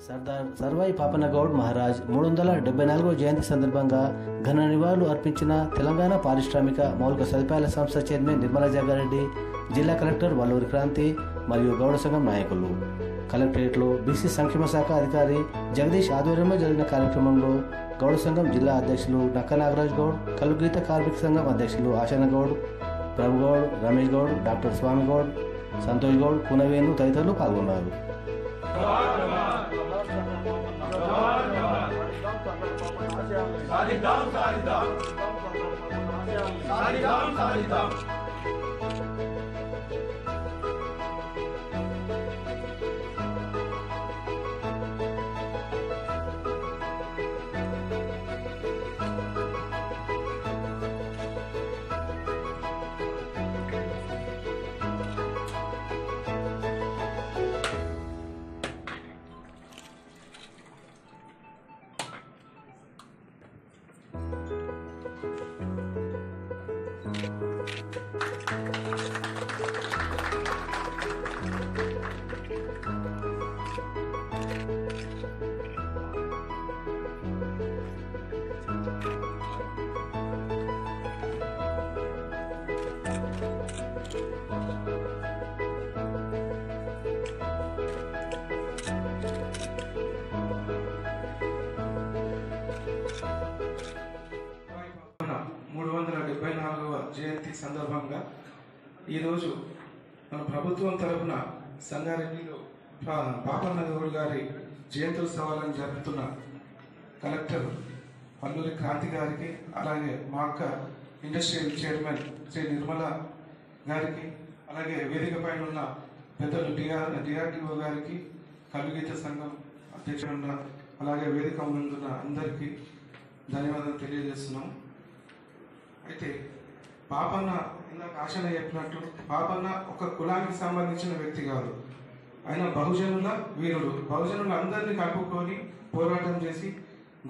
సర్దార్ సర్వాయి పాపన్నగౌడ్ మహారాజ్ 374వ జయంతి సందర్భంగా ఘన నివాళులు అర్పించిన తెలంగాణ పారిశ్రామిక మౌలిక సదుపాయాల సంస్థ చైర్మన్ నిర్మలా జగ్గారెడ్డి, జిల్లా కలెక్టర్ వల్లూరి క్రాంతి మరియు గౌడ సంఘం నాయకులు. కలెక్టరేట్లో బీసీ సంక్షేమ శాఖ అధికారి జగదీష్ ఆధ్వర్యంలో జరిగిన కార్యక్రమంలో గౌడ సంఘం జిల్లా అధ్యక్షులు నక్క నాగరాజ్ గౌడ్, కలుగీత కార్మిక సంఘం అధ్యక్షులు ఆశన గౌడ్, ప్రభు గౌడ్, రమేష్ గౌడ్, డాక్టర్ స్వామి గౌడ్, సంతోష్ గౌడ్, కునవేణు తదితరులు పాల్గొన్నారు. జయంతి సందర్భంగా ఈరోజు మన ప్రభుత్వం తరఫున సంగారెడ్డిలో పాపన్నగౌడ్ గారి జయంత్యుత్సవాలను జరుపుతున్న కలెక్టర్ వల్లూరి క్రాంతి గారికి, అలాగే మా అక్క ఇండస్ట్రియల్ చైర్మన్ శ్రీ నిర్మల గారికి, అలాగే వేదిక పైన ఉన్న పెద్దలు డిఆర్డిఓ గారికి, కలుగీత సంఘం అధ్యక్షుడున్న అలాగే వేదిక ముందున్న అందరికీ ధన్యవాదాలు తెలియజేస్తున్నాం. అయితే పాపన్న ఇందాక ఆశన చెప్పినట్టు పాపన్న ఒక కులానికి సంబంధించిన వ్యక్తి కాదు. ఆయన బహుజనుల వీరుడు. బహుజనులు అందరినీ కలుపుకొని పోరాటం చేసి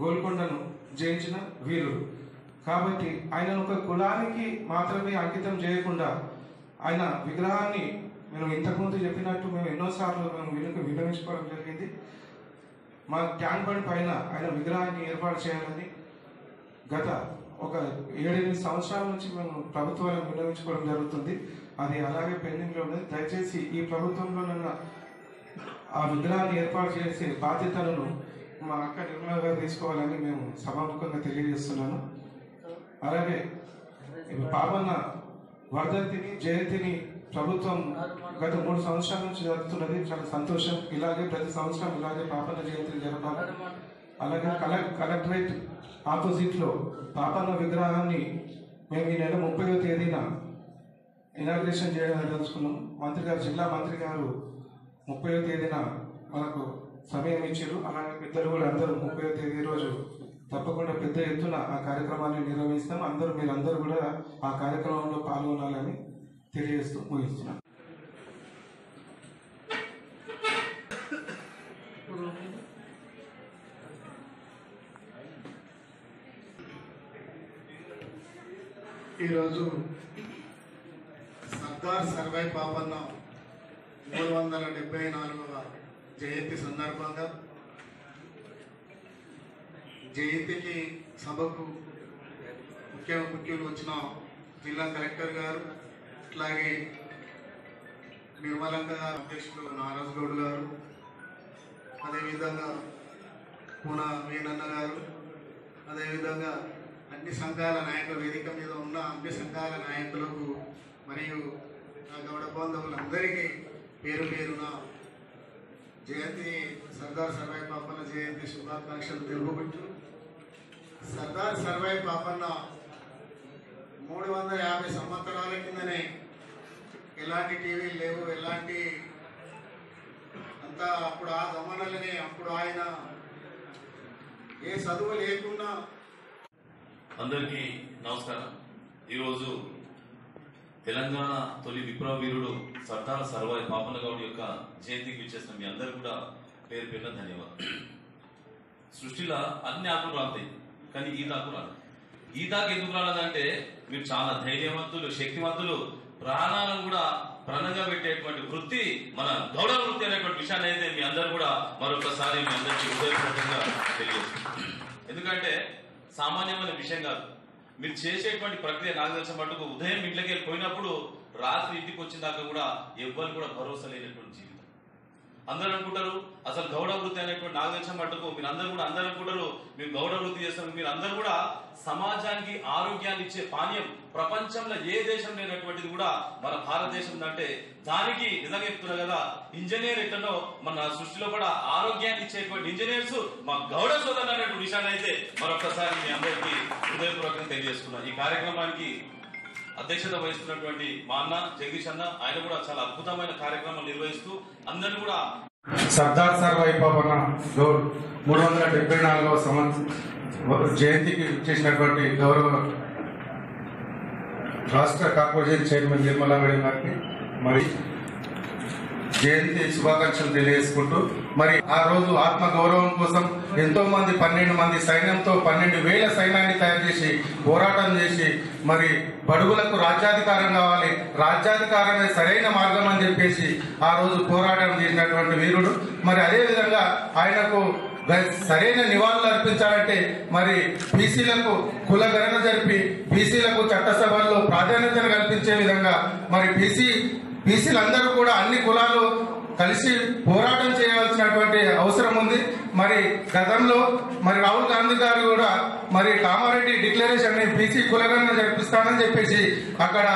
గోల్కొండను జయించిన వీరుడు. కాబట్టి ఆయన ఒక కులానికి మాత్రమే అంకితం చేయకుండా ఆయన విగ్రహాన్ని మేము ఇంతకుముందు చెప్పినట్టు మేము ఎన్నోసార్లు విన్నవించుకోవడం జరిగింది. మా ట్యాంక్ బండ్ పైన ఆయన విగ్రహాన్ని ఏర్పాటు చేయాలని గత ఒక 7-8 సంవత్సరాల నుంచి మేము ప్రభుత్వాన్ని విన్నవించుకోవడం జరుగుతుంది. అది అలాగే పెండింగ్లో ఉన్నది. దయచేసి ఈ ప్రభుత్వంలో నన్న ఆ విగ్రహాన్ని ఏర్పాటు చేసే బాధ్యతలను మా అక్క నిర్మల గారు తీసుకోవాలని మేము సభాముఖంగా తెలియజేస్తున్నాను. అలాగే పాపన్న వర్ధంతిని జయంతిని ప్రభుత్వం గత 3 సంవత్సరాల నుంచి జరుపుతున్నది. చాలా సంతోషం. ఇలాగే ప్రతి సంవత్సరం ఇలాగే పాపన్న జయంతిని జరపాలి. అలాగే కలెక్టరేట్ ఆపోజిట్లో పాపన్న విగ్రహాన్ని మేము ఈ నెల 30వ తేదీన ఇనాగ్రేషన్ చేయడానికి తెలుసుకున్నాం. జిల్లా మంత్రి గారు 30వ తేదీన మనకు సమయం ఇచ్చారు. అలాగే పెద్దలు కూడా అందరూ 30వ తేదీ రోజు తప్పకుండా పెద్ద ఎత్తున ఆ కార్యక్రమాన్ని నిర్వహిస్తాం. మీరందరూ కూడా ఆ కార్యక్రమంలో పాల్గొనాలని తెలియజేస్తూ ముగిస్తున్నాం. ఈరోజు సర్దార్ సర్వాయి పాపన్న 374వ జయంతి సందర్భంగా జయంతికి సభకు ముఖ్యులు వచ్చిన జిల్లా కలెక్టర్ గారు, అట్లాగే నిర్మలంక గారు, అధ్యక్షులు నారాజ్ గౌడ్ గారు, అదేవిధంగా పూన వేణన్న గారు, అదేవిధంగా అన్ని సంఘాల నాయకుల వేదిక మీద ఉన్న అన్ని సంఘాల నాయకులకు మరియు గౌడ బాంధవులందరికీ పేరు పేరున జయంతి సర్దార్ సర్వాయి పాపన్న జయంతి శుభాకాంక్షలు తెలుపుకుంటూ, సర్దార్ సర్వాయి పాపన్న 350 సంవత్సరాల కిందనే ఎలాంటి టీవీలు లేవు, ఎలాంటి అంతా అప్పుడు ఆ జమానాలనే అప్పుడు ఆయన ఏ చదువు లేకుండా. అందరికీ నమస్కారం. ఈరోజు తెలంగాణ తొలి విప్లవ వీరుడు సర్దార్ సర్వాయి పాపన్నగౌడ్ యొక్క జయంతికి విచ్చేసిన మీ అందరూ కూడా పేరు పేరున ధన్యవాదాలు. సృష్టిలో అన్ని ఆకులు రాస్తాయి, కానీ ఈ తాకు రాదు. ఈ తాకు ఎందుకు రాలేదంటే మీరు చాలా ధైర్యవంతులు, శక్తివంతులు, ప్రాణాలను కూడా ప్రణంగా పెట్టేటువంటి వృత్తి మన గౌడ వృత్తి అనేటువంటి విషయాన్ని అయితే మీ అందరూ కూడా మరొకసారి మీ అందరికీ హృదయపూర్వకంగా తెలియజేస్తుంది. ఎందుకంటే సామాన్యమైన విషయం కాదు. మీరు చేసేటువంటి ప్రక్రియ నాకు తెలిసిన మటుకు ఉదయం ఇంట్లోకి వెళ్ళిపోయినప్పుడు రాత్రి ఇంటికి వచ్చిన దాకా కూడా ఎవ్వరు కూడా భరోసా లేనటువంటి జీవితం. అందరూ అనుకుంటారు అసలు గౌడ వృత్తి అనేటువంటి నాకు తెలిసిన మటుకు మీరు అందరూ కూడా అందరూ అనుకుంటారు మేము గౌడ వృత్తి చేస్తాం. మీరు అందరూ కూడా సమాజానికి ఆరోగ్యాన్ని ఇచ్చే పానీయం ప్రపంచంలో ఏ దేశం లేనటువంటిది కూడా మన భారతదేశం అంటే దానికి నిజంగా చెప్తున్నా కదా, ఇంజనీర్ ఎట్లనో మన సృష్టిలో కూడా ఆరోగ్యాన్ని ఇచ్చేటువంటి ఇంజనీర్స్ మా గౌడ సోదరులు అనేటువంటి విషయాన్ని అయితే మరొకసారి మీ అందరికీ హృదయపూర్వకంగా తెలియజేసుకున్నాం. ఈ కార్యక్రమానికి అధ్యక్షత వహిస్తున్నటువంటి మా అన్న జగదీష్ అన్న, ఆయన కూడా చాలా అద్భుతమైన కార్యక్రమాలు నిర్వహిస్తూ అందరినీ కూడా సర్దార్ సర్వాయి పాపన్న గౌడ్ 374వ జయంతికి చేసినటువంటి గౌరవ రాష్ట్ర కార్పొరేషన్ చైర్మన్ నిర్మలా మేడం గారికి మరి జయంతి శుభాకాంక్షలు తెలియజేసుకుంటూ, మరి ఆ రోజు ఆత్మ గౌరవం కోసం ఎంతో మంది 12 మంది సైన్యంతో 12,000 సైన్యాన్ని తయారు చేసి పోరాటం చేసి మరి బడుగులకు రాజ్యాధికారం కావాలి, రాజ్యాధికారమే సరైన మార్గం అని చెప్పేసి ఆ రోజు పోరాటం చేసినటువంటి వీరుడు. మరి అదే విధంగా ఆయనకు సరైన నివాళులు అర్పించాలంటే మరి బీసీలకు కులగణన జరిపి బీసీలకు చట్టసభల్లో ప్రాధాన్యతను కల్పించే విధంగా మరి బీసీలందరూ కూడా అన్ని కులాలు కలిసి పోరాటం చేయాల్సినటువంటి అవసరం ఉంది. మరి గతంలో మరి రాహుల్ గాంధీ గారు కూడా మరి కామారెడ్డి డిక్లరేషన్ ని బీసీ కులగణన జరిపిస్తానని చెప్పేసి అక్కడ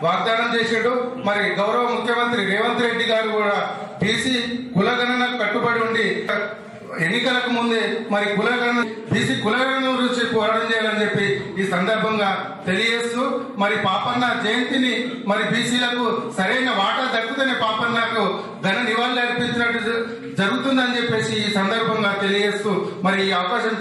వాగ్దానం చేసాడు. మరి గౌరవ ముఖ్యమంత్రి రేవంత్ రెడ్డి గారు కూడా బీసీ కులగణనకు కట్టుబడి ఉండి ఎన్నికలకు ముందే మరి కులగణన బీసీ కులగణన గురించి పోరాటం చేయాలని చెప్పి ఈ సందర్భంగా తెలియజేస్తూ, మరి పాపన్న జయంతిని మరి బీసీలకు సరైన వాటా దక్కుతనే పాపన్నకు ఘన నివాళులు అర్పించినట్టు జరుగుతుందని చెప్పేసి ఈ సందర్భంగా తెలియజేస్తూ మరి ఈ అవకాశం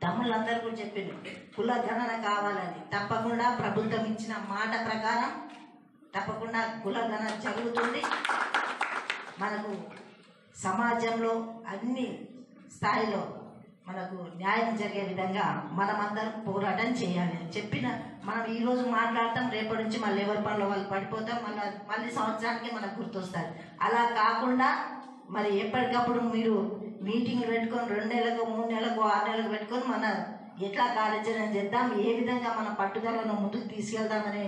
తమ్ముళ్ళందరూ కూడా చెప్పింది కుల గణన కావాలని. తప్పకుండా ప్రభుత్వం ఇచ్చిన మాట ప్రకారం తప్పకుండా కుల గణన జరుగుతుంది. మనకు సమాజంలో అన్ని స్థాయిలో మనకు న్యాయం జరిగే విధంగా మనమందరం పోరాటం చేయాలి చెప్పిన మనం ఈరోజు మాట్లాడతాం, రేపటి నుంచి మళ్ళీ ఎవరి పనులు వాళ్ళు పడిపోతాం, మళ్ళీ సంవత్సరానికి మనకు గుర్తొస్తారు. అలా కాకుండా మరి ఎప్పటికప్పుడు మీరు మీటింగ్లు పెట్టుకొని 2 నెలలకు 3 నెలలకు 6 నెలలకు పెట్టుకొని మన ఎట్లా కార్యాచరణ చేద్దాం, ఏ విధంగా మన పట్టుదలను ముందుకు తీసుకెళ్దామనే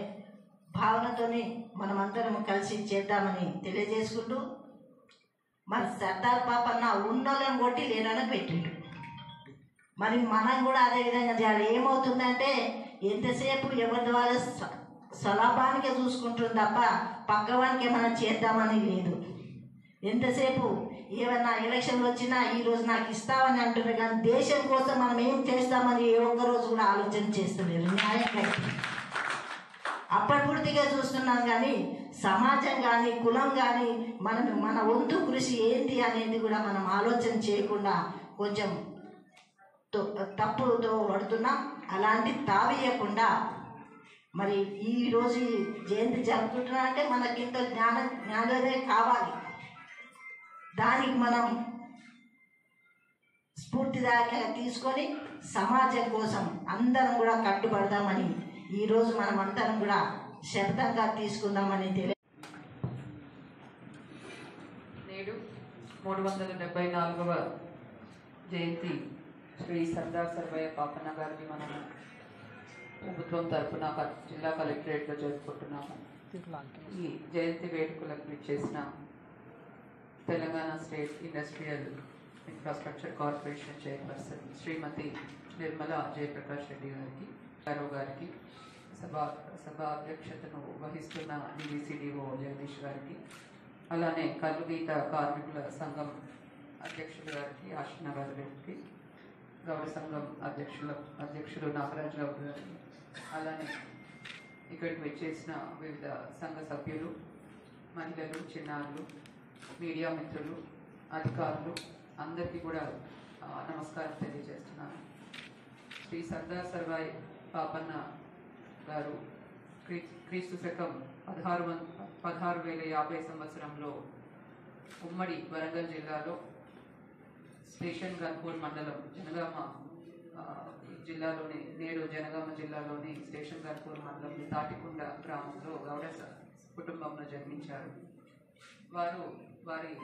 భావనతోని మనమందరం కలిసి చేద్దామని తెలియజేసుకుంటూ, మరి సర్దార్ పాపన్న ఉన్నోళ్ళని కొట్టి లేనని పెట్టిండు. మరి మనం కూడా అదే విధంగా చేయాలి. ఏమవుతుందంటే ఎంతసేపు ఎవరి వాళ్ళ స్వలాభానికే చూసుకుంటుంది తప్ప పక్కవానికి ఏమైనా చేద్దామని లేదు. ఎంతసేపు ఏమన్నా ఎలక్షన్లు వచ్చినా ఈరోజు నాకు ఇస్తామని అంటున్నారు, కానీ దేశం కోసం మనం ఏం చేస్తామని ఏ ఒక్కరోజు కూడా ఆలోచన చేస్తలేరు. న్యాయంగా అప్పటిపూర్తిగా చూస్తున్నాం, కానీ సమాజం కానీ కులం కానీ మన వంతు కృషి ఏంటి అనేది కూడా మనం ఆలోచన చేయకుండా కొంచెం తప్పుతో పడుతున్నాం. అలాంటి తావేయకుండా మరి ఈరోజు జయంతి జరుపుకుంటున్నారంటే మనకి ఇంత జ్ఞానోదయం కావాలి. దానికి మనం స్ఫూర్తిదాయకంగా తీసుకొని సమాజం కోసం అందరం కూడా కట్టుబడదామని ఈరోజు మనం అందరం కూడా శబ్దంగా తీసుకుందామని నేడు 374వ జయంతి శ్రీ సర్దార్ సర్వయ్య పాపన్న గారిని మనం ప్రభుత్వం తరఫున జిల్లా కలెక్టరేట్లో జరుపుకుంటున్నాము. ఈ జయంతి వేడుకలకు ఇచ్చేసిన Telangana state industrial infrastructure corporation chairperson Srimathi Nirmala Jayaprakash Reddy గారికి సభా అధ్యక్షతను వహిస్తున్న డివిసిడిఓ జగదీష్ గారికి, అలానే కల్లుగీత కార్మికుల సంఘం అధ్యక్షులు గారికి ఆశనా గారికి, గౌడ సంఘం అధ్యక్షులు నాగరాజు గౌడ్ గారికి, అలానే ఇక్కడికి వచ్చేసిన వివిధ సంఘ సభ్యులు, మహిళలు, చిన్నారులు, మీడియా మిత్రులు, అధికారులు అందరికీ కూడా నమస్కారం తెలియజేస్తున్నాను. శ్రీ సర్దార్ సర్వాయి పాపన్న గారు క్రీస్తు శకం 1650 సంవత్సరంలో ఉమ్మడి వరంగల్ జిల్లాలో స్టేషన్ గన్పూర్ మండలం జనగామ జిల్లాలోని నేడు జనగామ జిల్లాలోని స్టేషన్ గన్పూర్ మండలం తాటికొండ గ్రామంలో కుటుంబంలో జన్మించారు. వారు వారి